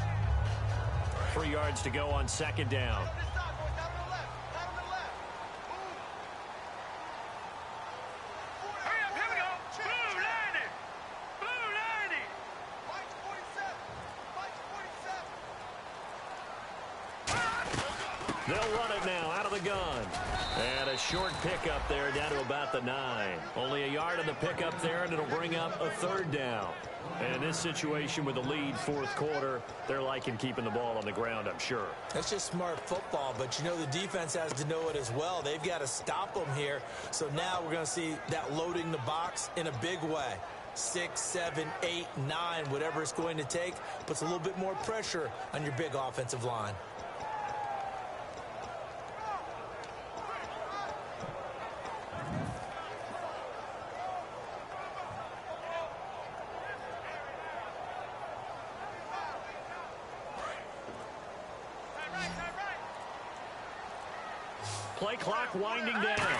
3 yards to go on second down. They'll run it now out of the gun. And a short pickup there down to about the 9. Only a yard on the pickup there, and it'll bring up a third down. And in this situation with the lead fourth quarter, they're liking keeping the ball on the ground, I'm sure. That's just smart football, but you know the defense has to know it as well. They've got to stop them here. So now we're going to see that loading the box in a big way. 6, 7, 8, 9, whatever it's going to take, puts a little bit more pressure on your big offensive line. Play clock winding down.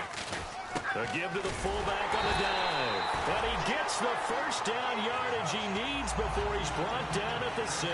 A give to the fullback on the dive. And he gets the first down yardage he needs before he's brought down at the 6.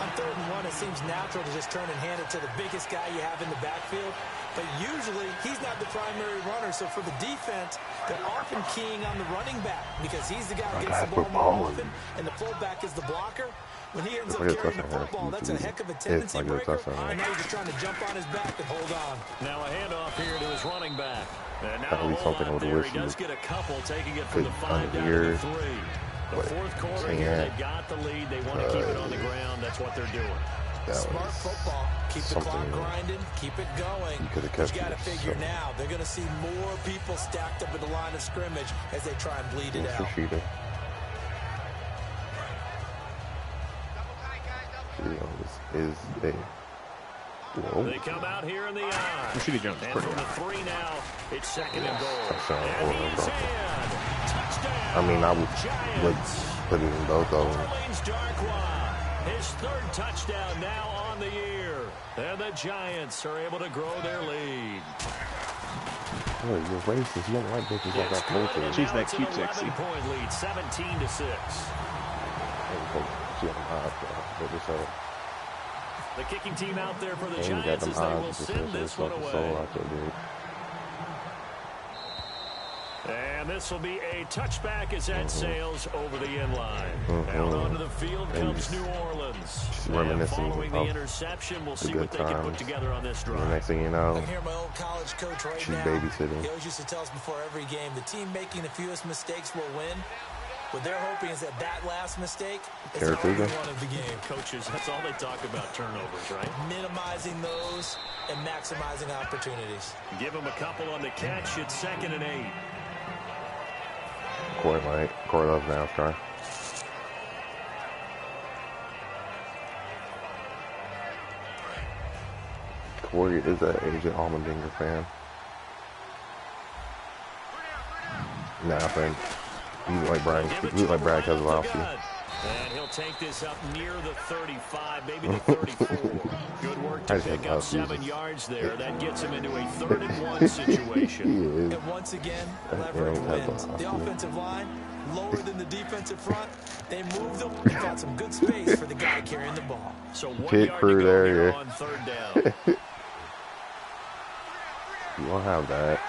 On 3rd and 1, it seems natural to just turn and hand it to the biggest guy you have in the backfield. But usually, he's not the primary runner. So for the defense, they're often keying on the running back because he's the guy who gets the ball more often, and the fullback is the blocker. When he ends up carrying the football, that's a heck of a tendency breaker. And now he's just trying to jump on his back and hold on. Now a handoff here to his running back. And now a something out there. He does get a couple, taking it from the 5 down to the 3. The fourth quarter here, they've got the lead. They want to keep it on the ground. That's what they're doing. Smart football. Keep the clock grinding. Keep it going. You got to figure now, they're going to see more people stacked up at the line of scrimmage as they try and bleed it out. Is big. They come out here in the eye. And from the 3 now, it's 2nd and goal. And he's in. Touchdown. I mean, I would put it in both of them. His 3rd touchdown now on the year. And the Giants are able to grow their lead. Oh, you're racist. You don't like bitches like that culture. She's that cute, sexy. 11-point lead, 17-6. The kicking team out there for the Giants as they will send this one away. And this will be a touchback as that sails over the end line. Out onto the field comes New Orleans. And following the interception, we'll see what they can put together on this drive. The next thing you know, I can hear my old college coach right she's now. Babysitting. He always used to tell us before every game, the team making the fewest mistakes will win. What they're hoping is that last mistake is the only one of the game. Coaches, that's all they talk about, turnovers, right? Minimizing those and maximizing opportunities. Give them a couple on the catch. It's 2nd and 8. Corey loves NASCAR. Corey is an Agent Allmendinger fan. Nothing. He's like Brad Keselowski. And he'll take this up near the 35, maybe the 34. Good work to pick up 7 yards there. That gets him into a 3rd and 1 situation. And once again, leverage wins. The offensive line, lower than the defensive front. They moved them and got some good space for the guy carrying the ball. So 1 yard to go here on 3rd down. You won't have that.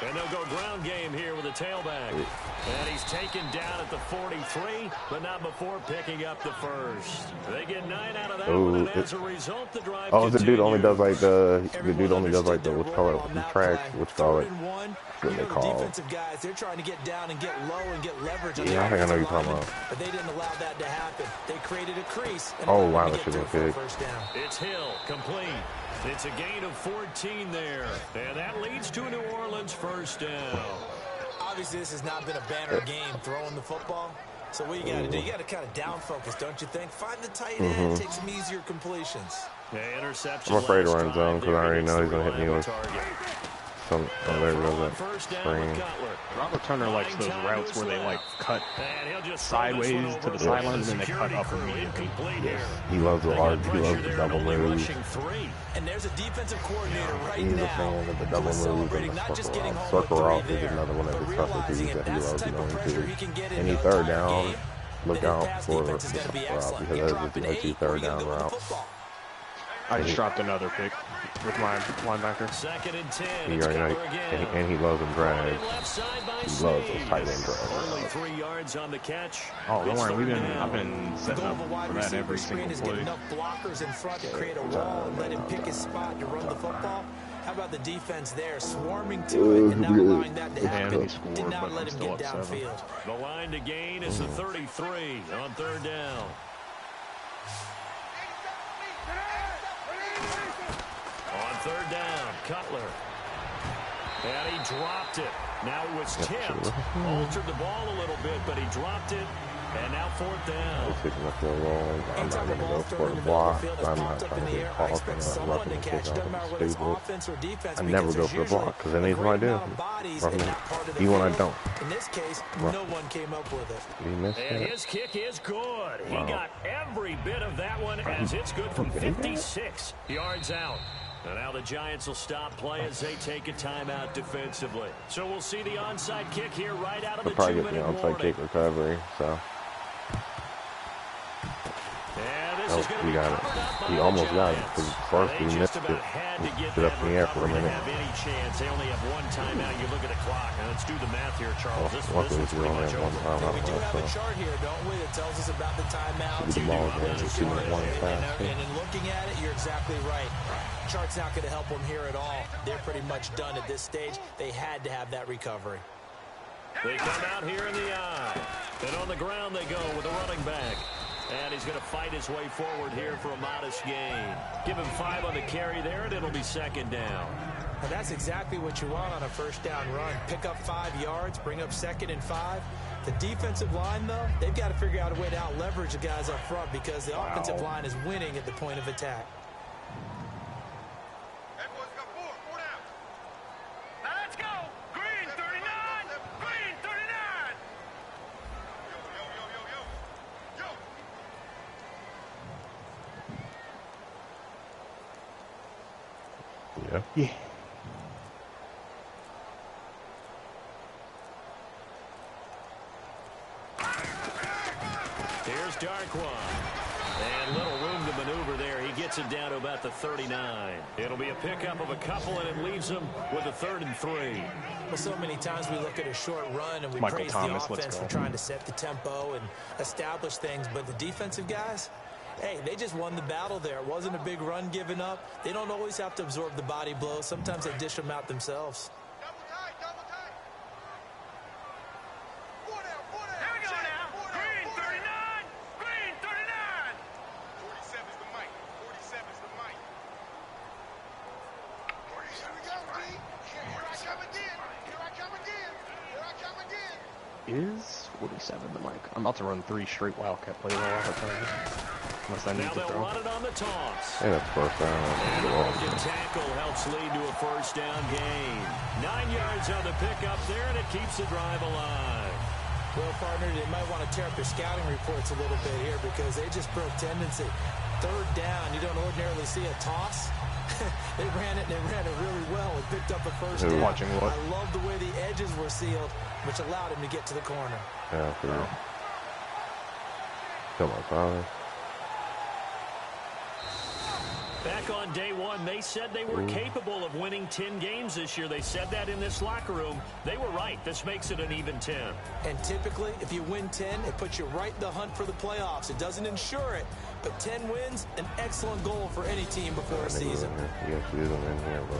And they'll go ground game here with a tailback. And he's taken down at the 43, but not before picking up the 1st. They get 9 out of that one, and as a result, the drive continues. The dude only does like the what's called the track, what's called it. What they call defensive guys, they're trying to get down and get low and get leverage. Yeah, I think I know what you're talking about. But they didn't allow that to happen. They created a crease. And wow, that should have been big. It's Hill, complete. It's a gain of 14 there. And that leads to a New Orleans first down. Obviously, this has not been a banner game throwing the football. So what you got to do, you got to kind of down focus, don't you think? Find the tight end, take some easier completions. Interception. I'm afraid to run zone because I already know he's going to hit me with some. Oh, there goes that screen. Robert Turner likes those routes where they like cut sideways to the sidelines and then they cut up immediately. Yes. He loves the large. He loves the double move. And there's a defensive coordinator right He's now. a fan of the double move and the circle route. Circle route is another one of the toughest things that he loves going to. Any third down, look out for the circle route because that is the 2 third down routes. I just dropped another pick with my linebacker. 2nd and 10. He already, and he loves them drags. He loves those tight end drags. Only 3 yards on the catch. Oh, don't worry. I've been setting up for that every single play. Enough blockers in front to create a wall and let him pick his spot to run the football. How about the defense there, swarming to it and not allowing that to happen? Did not let him get downfield. The line to gain is the 33 on 3rd down. On 3rd down, Cutler. And he dropped it. Now it was tipped. Altered the ball a little bit, but he dropped it. And now 4th down. Picking up the roll. I'm not going to go for the block. I'm not trying to get caught. I'm not roughing the kick off. I'm stupid. I never go for the block because anything I do, even when I don't. In this case, no one came up with it. He missed And it. his kick is good. He got every bit of that one as it's good from 56 yards out. And now the Giants will stop play as they take a timeout defensively. So we'll see the onside kick here right out of the 2-minute warning. Probably get the onside kick recovery, so. Oh, he got it. He almost got it because first he missed it. He stood up in the air for a minute. They only have 1 timeout. You look at the clock. Now let's do the math here, Charles. This Luckily, one's pretty much over. We do have a chart here, don't we, that tells us about the timeouts. The ball is 2-minute fast. And in looking at it, you're exactly right. Chart's not going to help them here at all. They're pretty much done at this stage. They had to have that recovery. They come out here in the eye. And on the ground they go with the running back. And he's going to fight his way forward here for a modest gain. Give him 5 on the carry there, and it'll be 2nd down. Well, that's exactly what you want on a 1st down run. Pick up 5 yards, bring up 2nd and 5. The defensive line, though, they've got to figure out a way to out-leverage the guys up front because the offensive line is winning at the point of attack. Let's go. Green 39. Green 39. Yeah. Yeah. Here's Darkwan. And little room to maneuver there. He gets it down to about the 39. It'll be a pickup of a couple, and it leaves him with a 3rd and 3. Well, so many times we look at a short run and we praise the offense for trying to set the tempo and establish things, but the defensive guys, hey, they just won the battle there. It wasn't a big run given up. They don't always have to absorb the body blows. Sometimes they dish them out themselves. Is 47 the mic? I'm about to run 3 straight Wildcat plays all the time. Unless I need to throw. Run it on the toss. Yeah, that's 1st down. The tackle helps lead to a 1st down gain. 9 yards on the pickup there, and it keeps the drive alive. Well, partner, they might want to tear up their scouting reports a little bit here because they just broke tendency. 3rd down, you don't ordinarily see a toss. They ran it really well and picked up a 1st down. Watching what? I love the way the edges were sealed, which allowed him to get to the corner. Yeah, for real. Come on, Tyler. Back on day 1, they said they were capable of winning 10 games this year. They said that in this locker room. They were right. This makes it an even 10. And typically, if you win 10, it puts you right in the hunt for the playoffs. It doesn't ensure it, but 10 wins, an excellent goal for any team before a season. You got to do them in here, bro.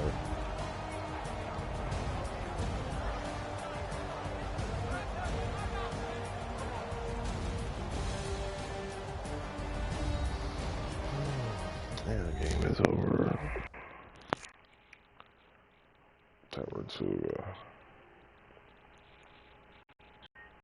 Yeah, the game is over. Time to